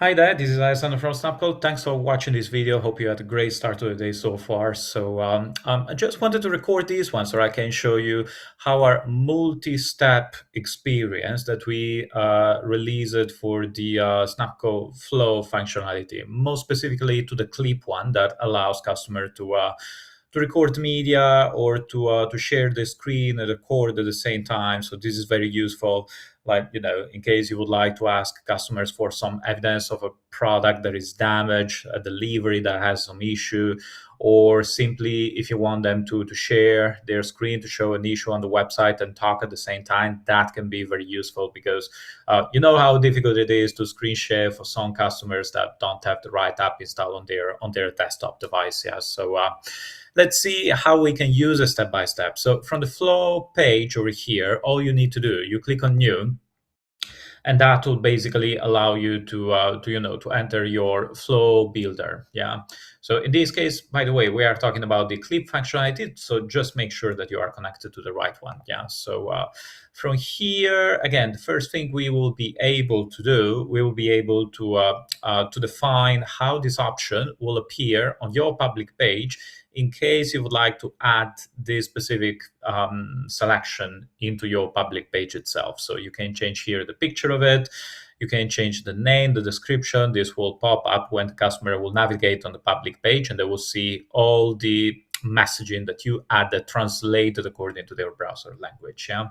Hi there, this is Alessandro from SnapCall. Thanks for watching this video. Hope you had a great start to the day so far. I just wanted to record this one so I can show you how our multi-step experience that we released for the SnapCall Flow functionality, most specifically to the clip one that allows customer to record media or to share the screen and record at the same time. So this is very useful, like, in case you would like to ask customers for some evidence of a product that is damaged, a delivery that has some issue, or simply if you want them to share their screen to show an issue on the website and talk at the same time. That can be very useful because you know how difficult it is to screen share for some customers that don't have the right app installed on their desktop device. Yeah, let's see how we can use it step by step. So from the flow page over here, all you need to do, you click on new, and that will basically allow you to enter your flow builder. Yeah, so in this case, by the way, we are talking about the clip functionality, so just make sure that you are connected to the right one. Yeah, from here, again, the first thing we will be able to do, we will be able to define how this option will appear on your public page in case you would like to add this specific selection into your public page itself. So you can change here the picture of it, you can change the name, the description. This will pop up when the customer will navigate on the public page, and they will see all the messaging that you added translated according to their browser language. Yeah.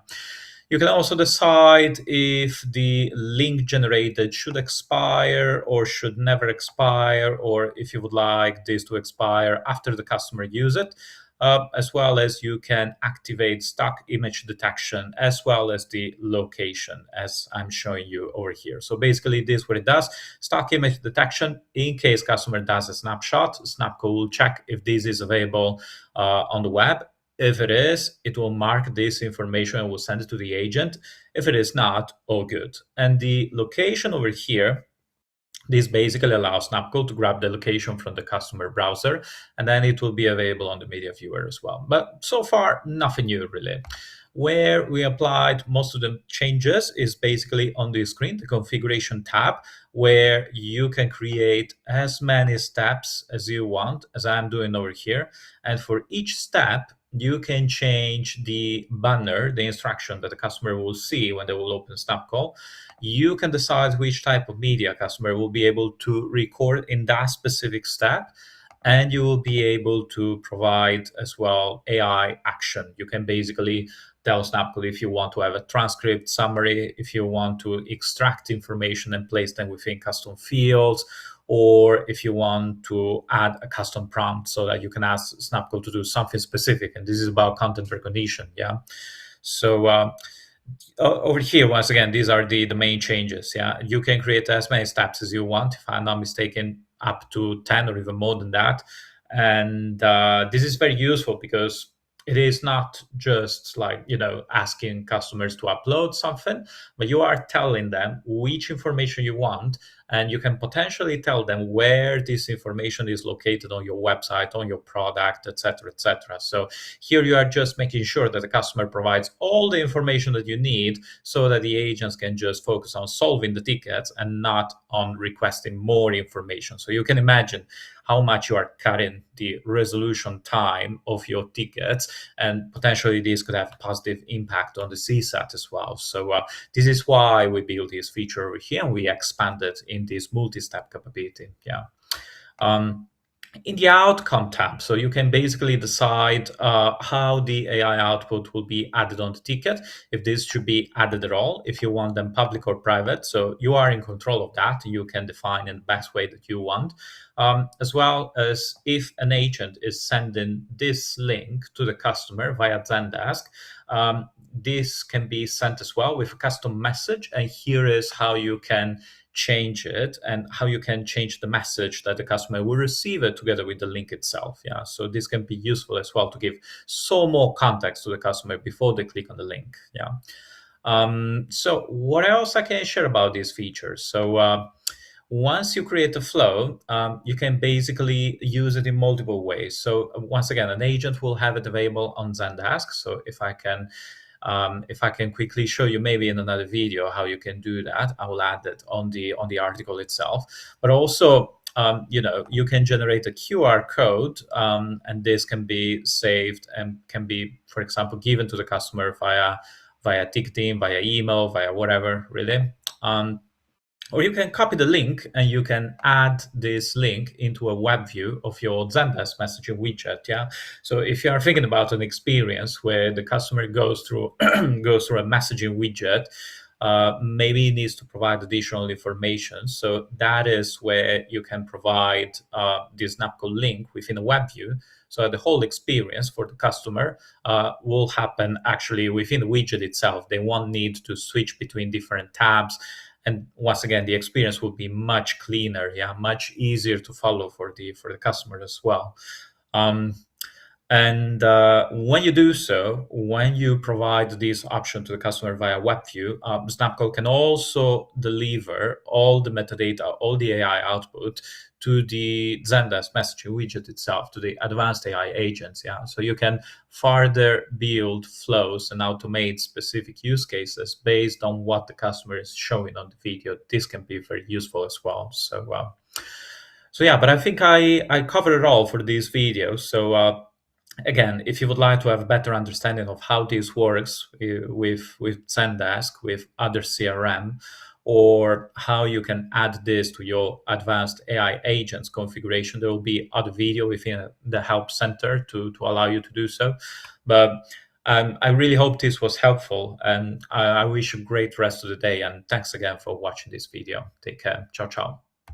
You can also decide if the link generated should expire or should never expire, or if you would like this to expire after the customer use it, as well as you can activate stock image detection as well as the location, as I'm showing you over here. So basically this is what it does. Stock image detection, in case customer does a snapshot, SnapCall will check if this is available on the web. If it is, it will mark this information and will send it to the agent. If it is not, all good. And the location over here, this basically allows SnapCall to grab the location from the customer browser, and then it will be available on the media viewer as well. But so far, nothing new really. Where we applied most of the changes is basically on the screen, the configuration tab, where you can create as many steps as you want, as I'm doing over here. And for each step, you can change the banner, the instruction that the customer will see when they will open SnapCall. You can decide which type of media customer will be able to record in that specific step, and you will be able to provide as well AI action. You can basically tell SnapCall if you want to have a transcript summary, if you want to extract information and place them within custom fields, or if you want to add a custom prompt so that you can ask SnapCall to do something specific. And this is about content recognition. Yeah. So over here, once again, these are the main changes. Yeah, you can create as many steps as you want, if I'm not mistaken, up to 10 or even more than that. And this is very useful because it is not just like, asking customers to upload something, but you are telling them which information you want, and you can potentially tell them where this information is located on your website, on your product, etc., etc. So here you are just making sure that the customer provides all the information that you need so that the agents can just focus on solving the tickets and not on requesting more information. So you can imagine how much you are cutting the resolution time of your tickets, and potentially this could have a positive impact on the CSAT as well. So this is why we built this feature over here, and we expanded in this multi-step capability. Yeah. In the outcome tab, so you can basically decide how the AI output will be added on the ticket, if this should be added at all, if you want them public or private. So you are in control of that. You can define in the best way that you want, as well as if an agent is sending this link to the customer via Zendesk, this can be sent as well with a custom message. And here is how you can change it and how you can change the message that the customer will receive it together with the link itself. Yeah, so this can be useful as well to give some more context to the customer before they click on the link. Yeah. So what else I can share about these features? So once you create a flow, you can basically use it in multiple ways. So once again, an agent will have it available on Zendesk. So if I can If I can quickly show you maybe in another video how you can do that, I will add that on the article itself. But also, you can generate a QR code, and this can be saved and can be, for example, given to the customer via ticketing, via email, via whatever, really. Or you can copy the link and you can add this link into a web view of your Zendesk messaging widget. Yeah. So if you are thinking about an experience where the customer goes through goes through a messaging widget, maybe it needs to provide additional information. So that is where you can provide this SnapCall link within a web view. So the whole experience for the customer will happen actually within the widget itself. They won't need to switch between different tabs, and once again the experience will be much cleaner, yeah, much easier to follow for the customer as well. um, and when you do so, when you provide this option to the customer via WebView, SnapCall can also deliver all the metadata, all the AI output to the Zendesk messaging widget itself, to the advanced AI agents. Yeah, so you can further build flows and automate specific use cases based on what the customer is showing on the video. This can be very useful as well. So yeah, but I think I covered it all for these videos. So again, if you would like to have a better understanding of how this works with Zendesk, with other CRM, or how you can add this to your advanced AI agents configuration, there will be other video within the help center to allow you to do so. But I really hope this was helpful, and I wish you a great rest of the day. And thanks again for watching this video. Take care. Ciao, ciao.